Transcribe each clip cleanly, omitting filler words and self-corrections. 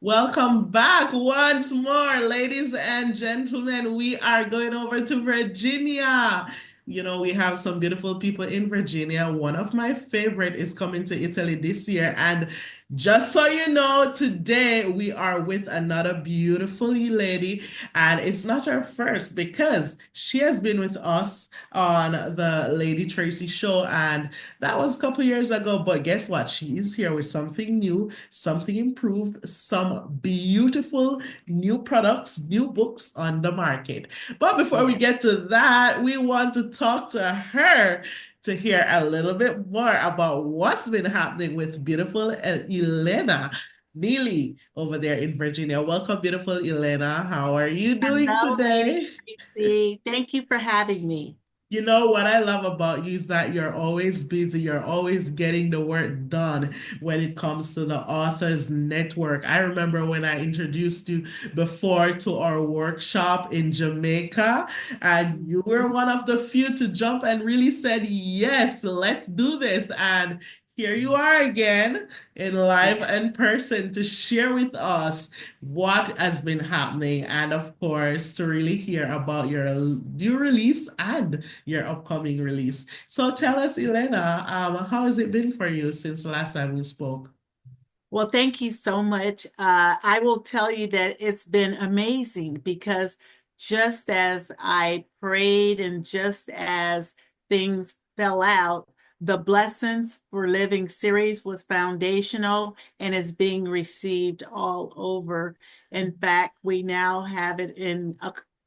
Welcome back once more, ladies and gentlemen. We are going over to Virginia. We have some beautiful people in Virginia. One of my favorite is coming to Italy this year. And just so you know, today we are with another beautiful lady. And it's not her first because she has been with us on the Lady Tracey show. And that was a couple years ago. But guess what? She is here with something new, something improved, some beautiful new products, new books on the market. But before we Yeah. get to that, we want to talk to her to hear a little bit more about what's been happening with beautiful Elena Neely over there in Virginia. Welcome, beautiful Elena. How are you doing Hello, Lady today? Tracey. Thank you for having me. You know what I love about you is that you're always busy. You're always getting the work done when it comes to the Authors Network. I remember when I introduced you before to our workshop in Jamaica, and you were one of the few to jump and really said, yes, let's do this. And here you are again in live Yeah. and person to share with us what has been happening and of course to really hear about your new release and your upcoming release. So tell us, Elena, how has it been for you since the last time we spoke? Well, thank you so much. I will tell you that it's been amazing because just as I prayed and just as things fell out, the Blessons for Living series was foundational and is being received all over. In fact, we now have it in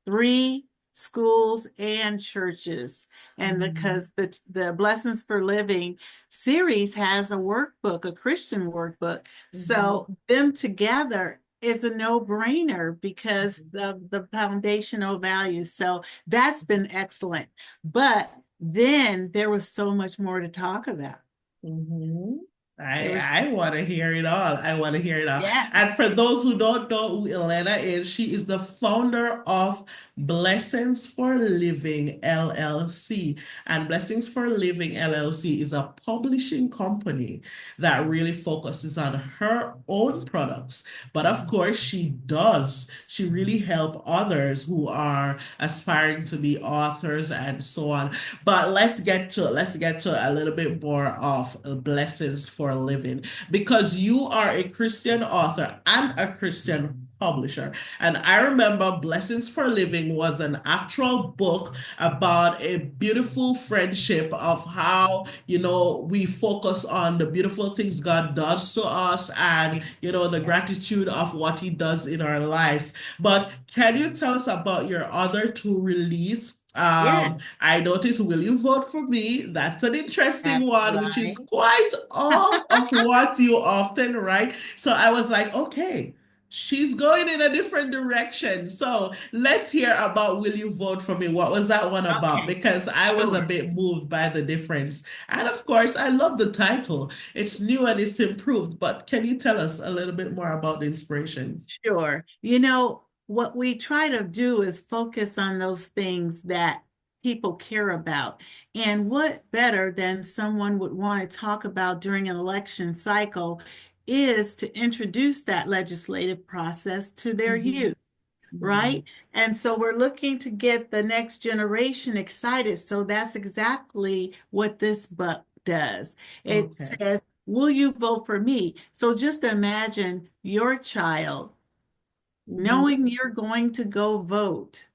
three schools and churches. And Mhm. because the Blessings for Living series has a workbook, a Christian workbook. Mhm. So them together is a no-brainer because Mhm. of the foundational values. So that's been excellent. But then there was so much more to talk about. Mhm. There I was, I want to hear it all. I want to hear it all. yeah. And for those who don't know who Elena is, she is the founder of Blessings for Living LLC. And Blessings for Living LLC is a publishing company that really focuses on her own products. But of course, she does. She really help others who are aspiring to be authors and so on. But let's get to a little bit more of Blessings for Living because you are a Christian author and a Christian publisher. And I remember Blessings for Living was an actual book about a beautiful friendship of how, we focus on the beautiful things God does to us and, the gratitude of what he does in our lives. But can you tell us about your other two release? Yeah, I noticed Will You Vote For Me? That's an interesting that's one, which is right. quite off of what you often write. So I was like, okay, she's going in a different direction. So let's hear about Will You Vote For Me? What was that one about? Okay, Because I was a sure. bit moved by the difference. And of course, I love the title. It's new and it's improved. But can you tell us a little bit more about the inspiration? Sure. What we try to do is focus on those things that people care about. And what better than someone would want to talk about during an election cycle is to introduce that legislative process to their Mhm. youth, Mhm. right? And so we're looking to get the next generation excited. So that's exactly what this book does. It Okay. says, will you vote for me? So just imagine your child Mhm. knowing you're going to go vote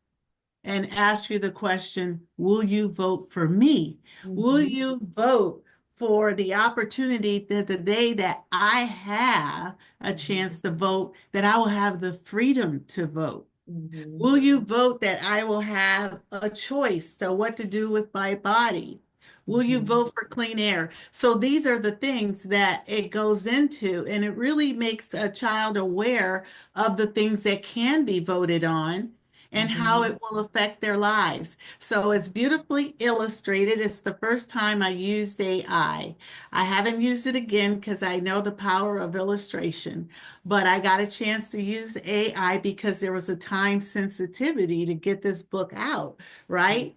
and ask you the question, will you vote for me? Will Mhm. you vote for the opportunity that the day that I have a Mhm. chance to vote, that I will have the freedom to vote? Mhm. Will you vote that I will have a choice? So, what to do with my body? Will you Mhm. vote for clean air? So, these are the things that it goes into, and it really makes a child aware of the things that can be voted on and how Mhm. it will affect their lives. So, it's beautifully illustrated. It's the first time I used AI. I haven't used it again because I know the power of illustration. But I got a chance to use AI because there was a time sensitivity to get this book out, right?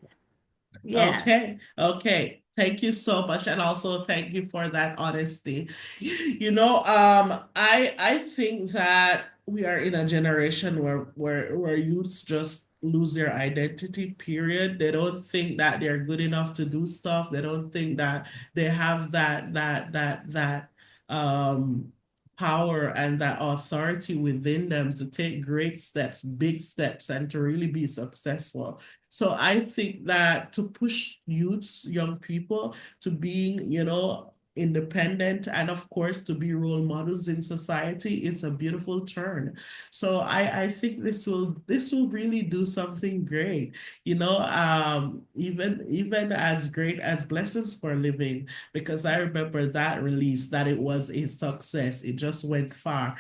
Yes. Okay, okay. Thank you so much, and also thank you for that honesty. I think that we are in a generation where youths just lose their identity, period. They don't think that they're good enough to do stuff. They don't think that they have that um power and that authority within them to take great steps, big steps, and to really be successful. So I think that to push youths, young people, to being, independent, and of course to be role models in society, it's a beautiful turn. So I think this will really do something great, even as great as Blessings for Living, because I remember that release, that it was a success. It just went far.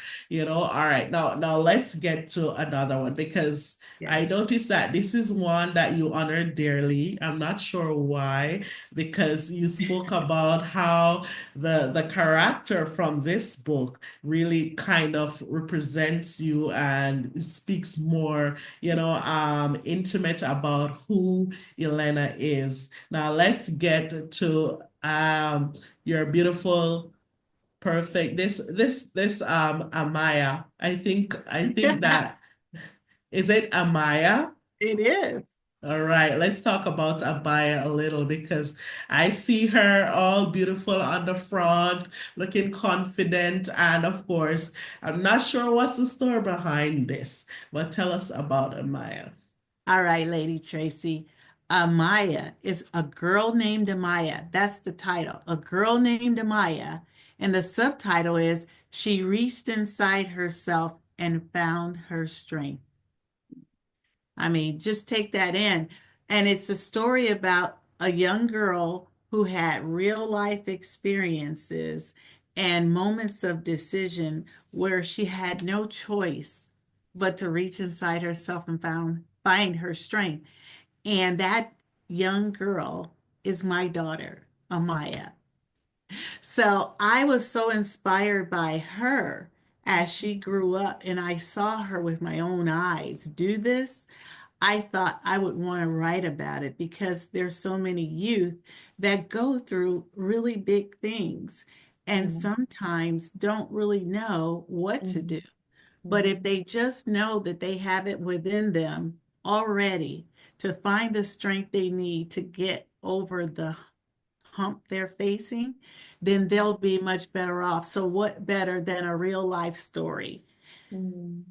All right, now let's get to another one, because Yeah. I noticed that this is one that you honor dearly. I'm not sure why, because you spoke about how the character from this book really kind of represents you and speaks more, intimate about who Elena is. Now let's get to your beautiful, perfect, this Amaya. I think that, is it Amaya? It is. All right, let's talk about Abaya a little, because I see her all beautiful on the front, looking confident, and of course, I'm not sure what's the story behind this, but tell us about Amaya. All right, Lady Tracy. Amaya is a girl named Amaya. That's the title. A girl named Amaya. And the subtitle is She Reached Inside Herself and Found Her Strength. I mean, just take that in. And it's a story about a young girl who had real life experiences and moments of decision where she had no choice but to reach inside herself and find her strength. And that young girl is my daughter, Amaya. So I was so inspired by her as she grew up, and I saw her with my own eyes do this. I thought I would want to write about it because there's so many youth that go through really big things and Mhm, sometimes don't really know what to mhm, do. But if mhm, they just know that they have it within them already to find the strength they need to get over the hump they're facing, then they'll be much better off. So, what better than a real life story? mhm.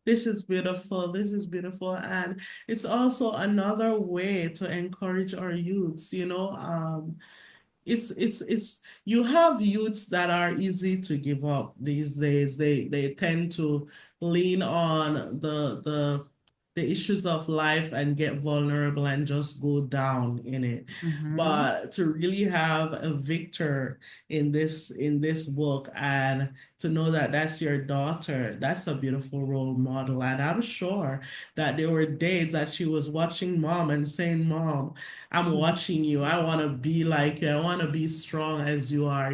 This is beautiful. This is beautiful. And it's also another way to encourage our youths, it's you have youths that are easy to give up these days. They tend to lean on the issues of life and get vulnerable and just go down in it. Mm-hmm. But to really have a victor in this book, and to know that that's your daughter, that's a beautiful role model. And I'm sure that there were days that she was watching mom and saying, Mom, I'm watching you. I want to be like you. I want to be strong as you are.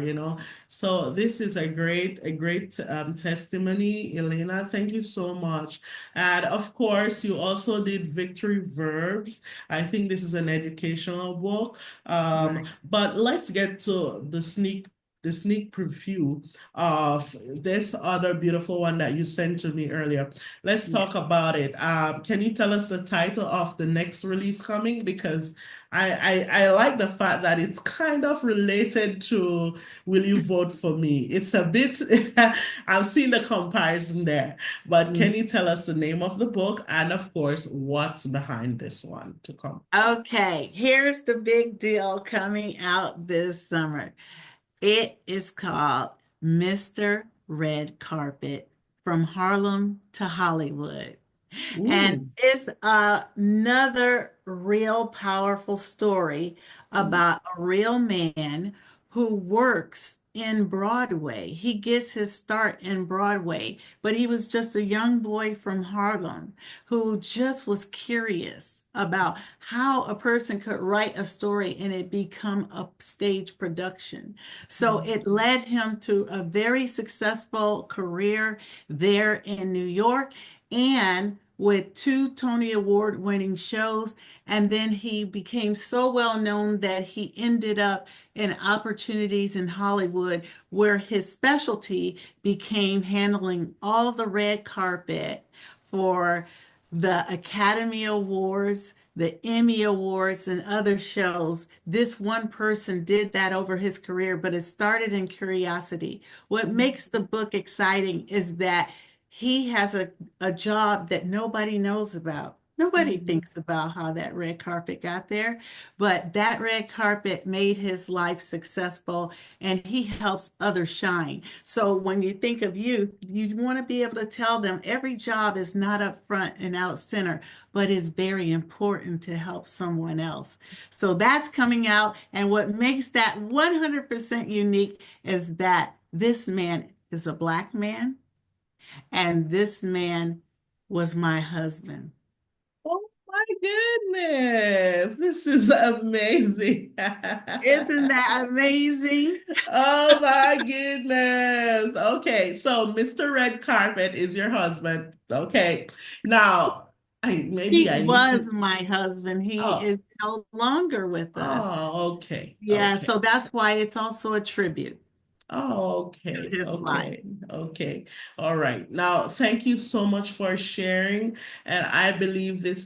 So this is a great testimony, Elena. Thank you so much. And of course, you also did Victory Verbs. I think this is an educational book. Right. But let's get to the sneak preview of this other beautiful one that you sent to me earlier. Let's Yeah. talk about it. Can you tell us the title of the next release coming? Because I like the fact that it's kind of related to Will You Vote For Me? It's a bit, I'm seeing the comparison there. But can you tell us the name of the book, and of course, what's behind this one to come? Okay, here's the big deal coming out this summer. It is called Mr. Red Carpet from Harlem to Hollywood. And Ooh. it's another real powerful story about a real man who works in Broadway. He gets his start in Broadway, but he was just a young boy from Harlem who just was curious about how a person could write a story and it become a stage production. So it led him to a very successful career there in New York and with two Tony Award winning shows. And then he became so well known that he ended up and opportunities in Hollywood where his specialty became handling all the red carpet for the Academy Awards, the Emmy Awards, and other shows. This one person did that over his career, but it started in curiosity. What makes the book exciting is that he has a job that nobody knows about. Nobody Mhm. thinks about how that red carpet got there, but that red carpet made his life successful and he helps others shine. So when you think of youth, you want to be able to tell them every job is not up front and out center, but is very important to help someone else. So that's coming out. And what makes that 100% unique is that this man is a Black man and this man was my husband. Oh my goodness, this is amazing. Isn't that amazing? Oh my goodness. Okay, so Mr. Red Carpet is your husband. Okay. Now, He maybe I need was to. my husband. He Oh, is no longer with us. okay. Yeah, Okay. so that's why it's also a tribute Oh, to okay, his life. okay, okay. All right. Now, thank you so much for sharing. And I believe this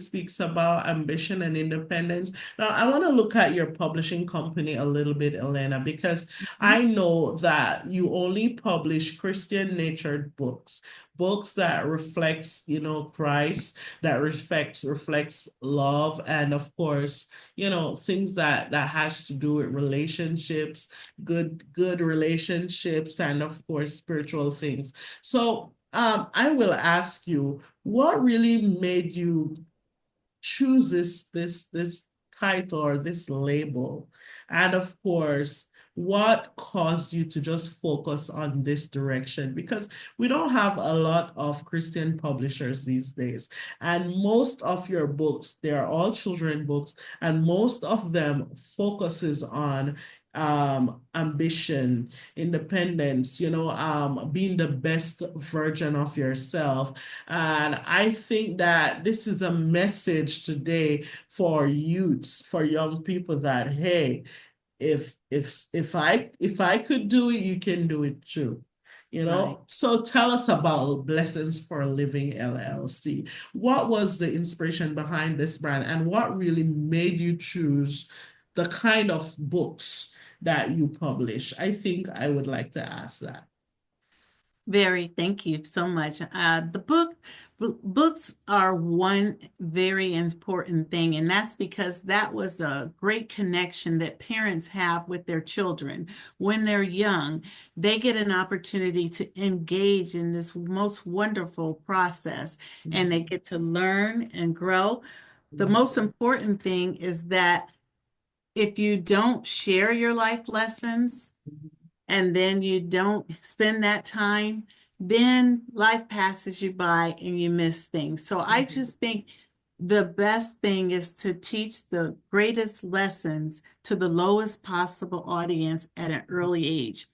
speaks about ambition and independence. Now, I want to look at your publishing company a little bit, Elena, because I know that you only publish Christian natured books, books that reflects, Christ, that reflects love, and of course, things that has to do with relationships, good relationships, and of course spiritual things. So I will ask you, what really made you choose this title or this label? And of course, what caused you to just focus on this direction? Because we don't have a lot of Christian publishers these days. And most of your books, they are all children books, and most of them focuses on ambition, independence, being the best version of yourself. And I think that this is a message today for youths, for young people, that hey, if I could do it, you can do it too. Right. So tell us about Blessings for Living LLC. What was the inspiration behind this brand, and what really made you choose the kind of books that you publish? I think I would like to ask that. Very, thank you so much. Books are one very important thing, and that's because that was a great connection that parents have with their children. When they're young, they get an opportunity to engage in this most wonderful process, and they get to learn and grow. The most important thing is that if you don't share your life lessons, and then you don't spend that time, then life passes you by and you miss things. So I just think the best thing is to teach the greatest lessons to the lowest possible audience at an early age.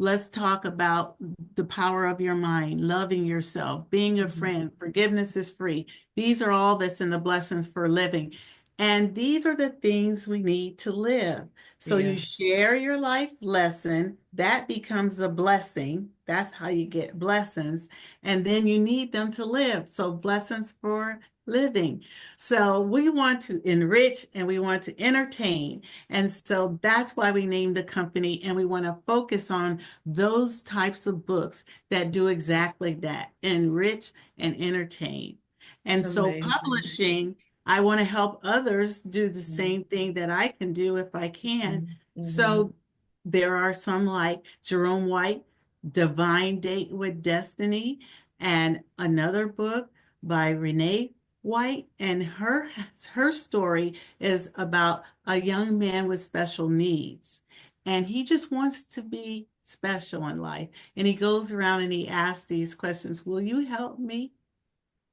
Let's talk about the power of your mind, loving yourself, being a friend, forgiveness is free. These are all that's in the blessings for living. And these are the things we need to live. So you Yeah. share your life lesson, that becomes a blessing. That's how you get blessings. And then you need them to live. So blessings for living. So we want to enrich and we want to entertain. And so that's why we named the company, and we want to focus on those types of books that do exactly that, enrich and entertain. And so Amazing. publishing, I want to help others do the Mhm, same thing that I can do if I can. mhm, mhm, So there are some like Jerome White, Divine Date with Destiny, and another book by Renee White. And her story is about a young man with special needs. And he just wants to be special in life. And he goes around and he asks these questions. Will you help me?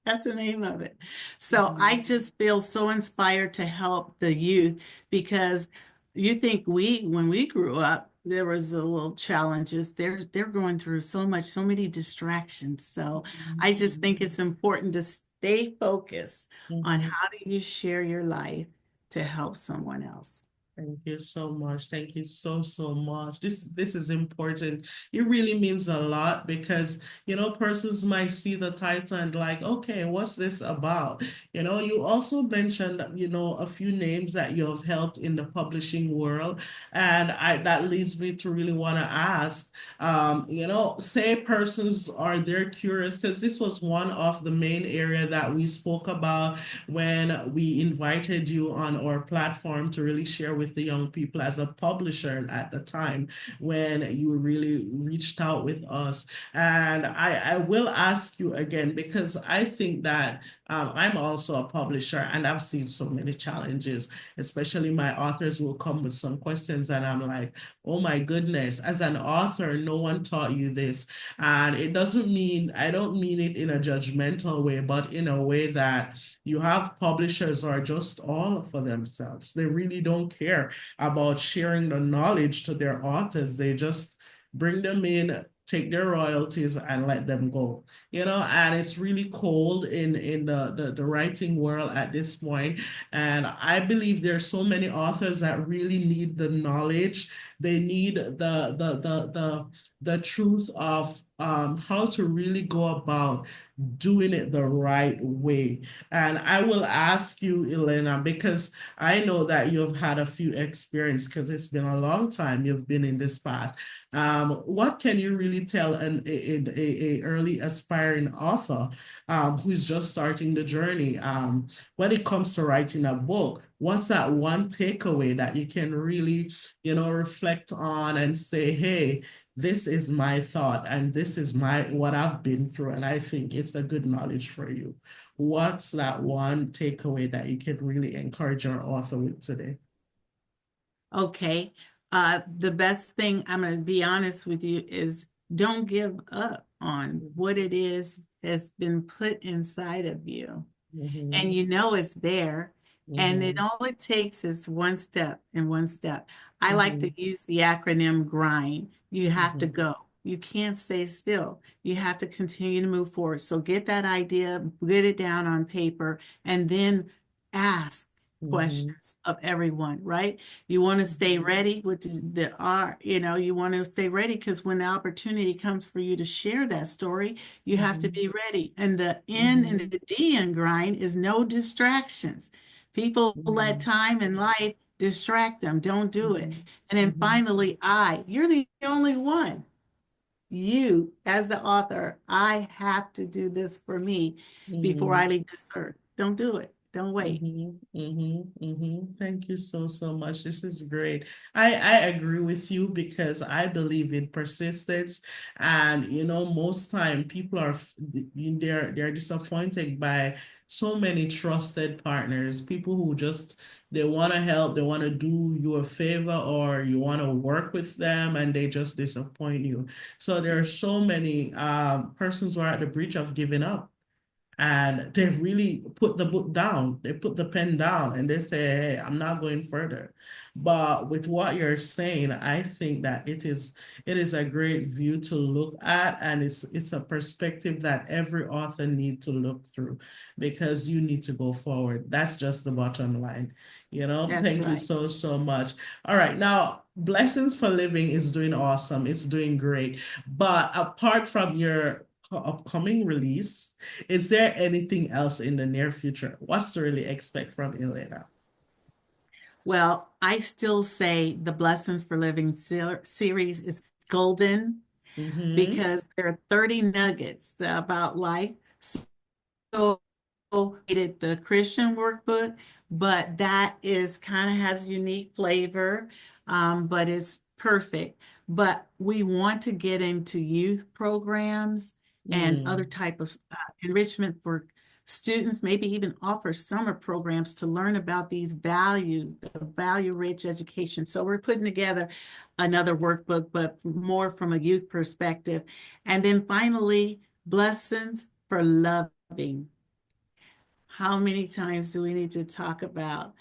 That's the name of it. So I mhm, just feel so inspired to help the youth because you think when we grew up, there was a little challenges. They're going through so much, so many distractions. So mhm, I just think it's important to stay focused on mhm. how do you share your life to help someone else. Thank you so much. Thank you so, so much. This is important. It really means a lot because, persons might see the title and like, okay, what's this about? You also mentioned, a few names that you have helped in the publishing world. And that leads me to really want to ask, say persons are there curious, because this was one of the main area that we spoke about when we invited you on our platform to really share with the young people as a publisher at the time when you really reached out with us. And I will ask you again because I think that I'm also a publisher and I've seen so many challenges, especially my authors will come with some questions and I'm like, oh my goodness, as an author, no one taught you this. And it doesn't mean, I don't mean it in a judgmental way, but in a way that you have publishers who are just all for themselves. They really don't care about sharing the knowledge to their authors. They just bring them in, take their royalties, and let them go. And it's really cold in the writing world at this point. And I believe there's so many authors that really need the knowledge. They need the truth of how to really go about doing it the right way. And I will ask you, Elena, because I know that you've had a few experience because it's been a long time you've been in this path. What can you really tell a early aspiring author who's just starting the journey when it comes to writing a book? What's that one takeaway that you can really, reflect on and say, hey, this is my thought and this is my what I've been through, and I think it's a good knowledge for you. What's that one takeaway that you can really encourage our author with today? Okay. The best thing, I'm going to be honest with you, is don't give up on what it is that's been put inside of you. And Mm-hmm, you know it's there. And it mm-hmm, all it takes is one step and one step. I like mm-hmm, to use the acronym GRIND. You have to mm-hmm, go. You can't stay still. You have to continue to move forward. So get that idea, get it down on paper, and then ask mm-hmm, questions of everyone, right? You want to stay ready with the R, you want to stay ready because when the opportunity comes for you to share that story, you have to mm-hmm, be ready. And the N and mm-hmm, the D in grind is no distractions. People let mm-hmm, time and life distract them. Don't do it. mm-hmm, And then mm-hmm, finally, you're the only one. You, as the author, I have to do this for me before mm-hmm. I leave this earth. Don't do it. Don't wait. Mm-hmm, mm-hmm, mm-hmm. Thank you so, so much. This is great. I agree with you because I believe in persistence. And most time people are they're disappointed by so many trusted partners, people who just they want to help, they want to do you a favor, or you want to work with them and they just disappoint you. So there are so many persons who are at the bridge of giving up, and they've really put the book down. They put the pen down and they say, hey, I'm not going further. But with what you're saying, I think that it is a great view to look at, and it's a perspective that every author need to look through because you need to go forward. That's just the bottom line. That's Thank you right. so, so much. All right. Now, Blessings for Living is doing awesome. It's doing great. But apart from your upcoming release, is there anything else in the near future? What's to really expect from Elena? Well, I still say the Blessings for Living series is golden Mm-hmm. because there are 30 nuggets about life. So created the Christian workbook, but that is kind of has unique flavor, but it's perfect. But we want to get into youth programs and other Mm, type of enrichment for students, maybe even offer summer programs to learn about these values, the value-rich education. So we're putting together another workbook, but more from a youth perspective. And then finally, Blessings for Loving. How many times do we need to talk about,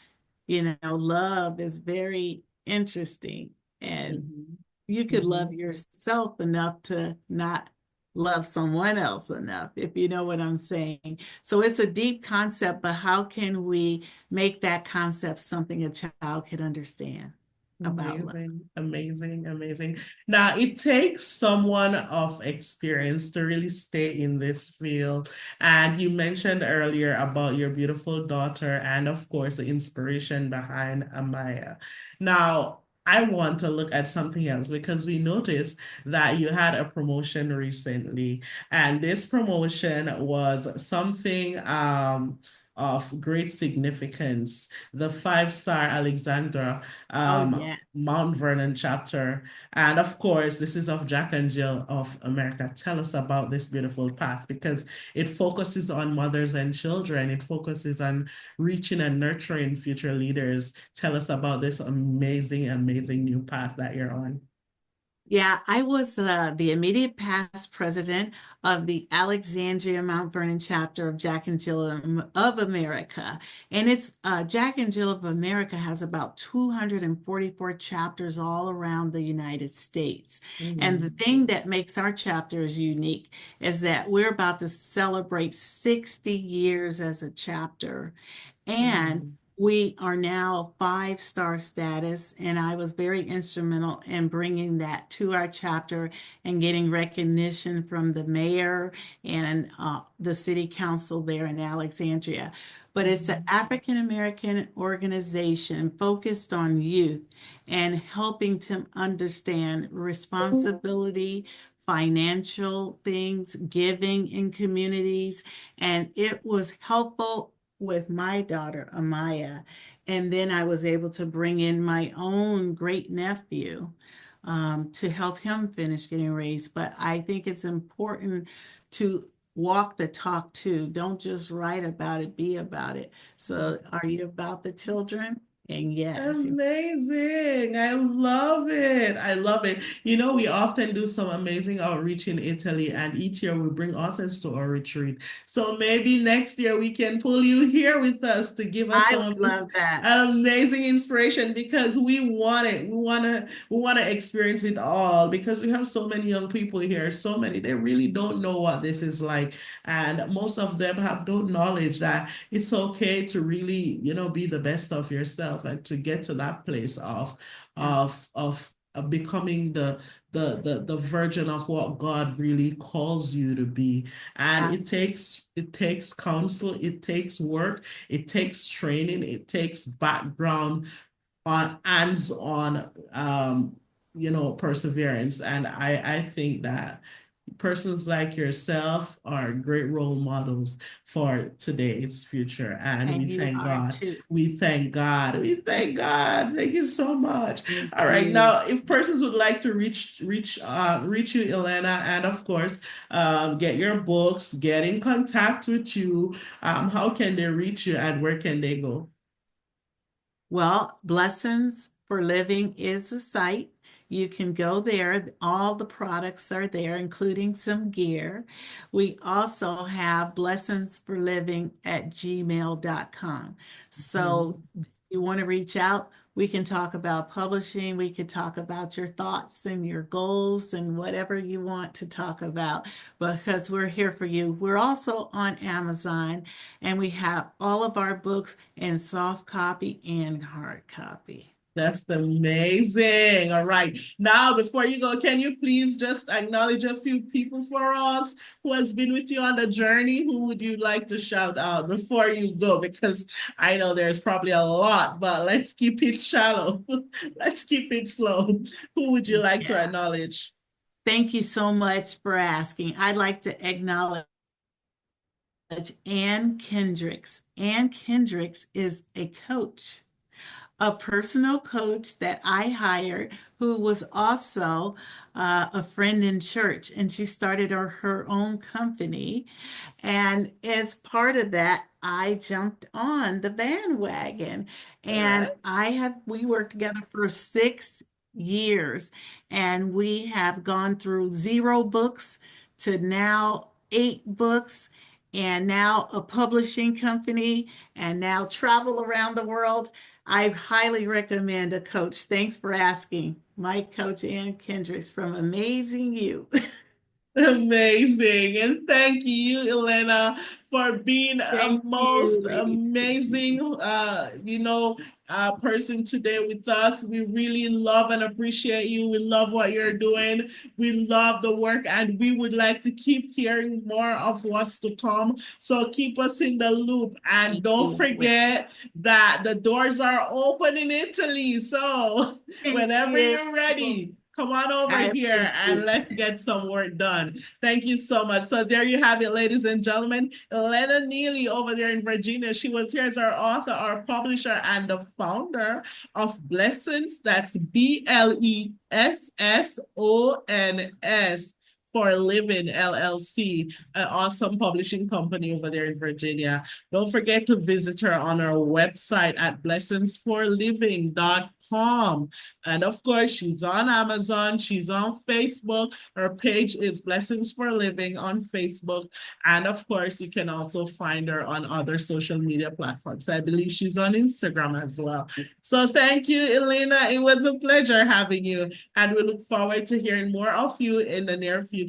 love is very interesting, and mm-hmm, you could mm-hmm, love yourself enough to not love someone else enough, if you know what I'm saying. So it's a deep concept, but how can we make that concept something a child could understand about love? Amazing, amazing, amazing. Now, it takes someone of experience to really stay in this field. And you mentioned earlier about your beautiful daughter and, of course, the inspiration behind Amaya. Now, I want to look at something else because we noticed that you had a promotion recently, and this promotion was something of great significance. The five-star Alexandra Oh, yeah. Mount Vernon chapter. And of course, this is of Jack and Jill of America. Tell us about this beautiful path because it focuses on mothers and children. It focuses on reaching and nurturing future leaders. Tell us about this amazing, amazing new path that you're on. Yeah, I was the immediate past president of the Alexandria Mount Vernon chapter of Jack and Jill of America. And it's Jack and Jill of America has about 244 chapters all around the United States. And the Mm, thing that makes our chapters unique is that we're about to celebrate 60 years as a chapter. And mm, we are now five-star status, and I was very instrumental in bringing that to our chapter and getting recognition from the mayor and the city council there in Alexandria. But it's an mm, African American organization focused on youth and helping to understand responsibility, financial things, giving in communities. And it was helpful with my daughter, Amaya. And then I was able to bring in my own great nephew to help him finish getting raised. But I think it's important to walk the talk too. Don't just write about it, be about it. So, are you about the children? And yes, you amazing. I love it. I love it. You know, we often do some amazing outreach in Italy, and each year we bring authors to our retreat. So maybe next year we can pull you here with us to give us I some would of this love that. amazing inspiration because we want it. We want to experience it all because we have so many young people here, so many they really don't know what this is like, and most of them have no knowledge that it's okay to really, be the best of yourself and to get to that place of Yes. becoming the virgin of what God really calls you to be. And Yeah. it takes counsel, it takes work, it takes training, it takes background on hands-on perseverance. And I think that persons like yourself are great role models for today's future. And we And you thank are God. too. We thank God. We thank God. Thank you so much. Thank All right. you. Now, if persons would like to reach you, Elena, and of course, get your books, get in contact with you, how can they reach you and where can they go? Well, Blessons for Living is the site. You can go there. All the products are there, including some gear. We also have blessons for living at gmail.com. So if you want to reach out, we can talk about publishing. We could talk about your thoughts and your goals and whatever you want to talk about because we're here for you. We're also on Amazon and we have all of our books in soft copy and hard copy. That's amazing. All right. Now, before you go, can you please just acknowledge a few people for us who has been with you on the journey? Who would you like to shout out before you go? Because I know there's probably a lot, but let's keep it shallow. Let's keep it slow. Who would you like to Yeah. acknowledge? Thank you so much for asking. I'd like to acknowledge Ann Kendricks. Ann Kendricks is a coach, a personal coach that I hired who was also a friend in church, and she started her own company. And as part of that, I jumped on the bandwagon. All right. And we worked together for 6 years, and we have gone through 0 books to now 8 books, and now a publishing company, and now travel around the world. I highly recommend a coach. Thanks for asking. My coach, Ann Kendricks from Amazing You. Amazing. And thank you, Elena, for being a Thank you, most Lady amazing, Tracey. person today with us. We really love and appreciate you. We love what you're doing. We love the work, and we would like to keep hearing more of what's to come. So keep us in the loop. And Thank don't you. forget that the doors are open in Italy. So Thank whenever you. you're ready, come on over I here and appreciate let's get some work done. Thank you so much. So there you have it, ladies and gentlemen. Elena Neely over there in Virginia. She was here as our author, our publisher, and the founder of Blessons. That's Blessons for Living LLC, an awesome publishing company over there in Virginia. Don't forget to visit her on our website at blessonsforliving.com. And of course, she's on Amazon, she's on Facebook. Her page is Blessings for Living on Facebook. And of course, you can also find her on other social media platforms. I believe she's on Instagram as well. So thank you, Elena. It was a pleasure having you. And we look forward to hearing more of you in the near future.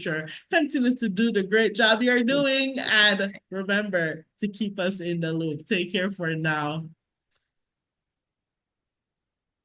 Continue to do the great job you're you. doing. And remember to keep us in the loop. Take care for now.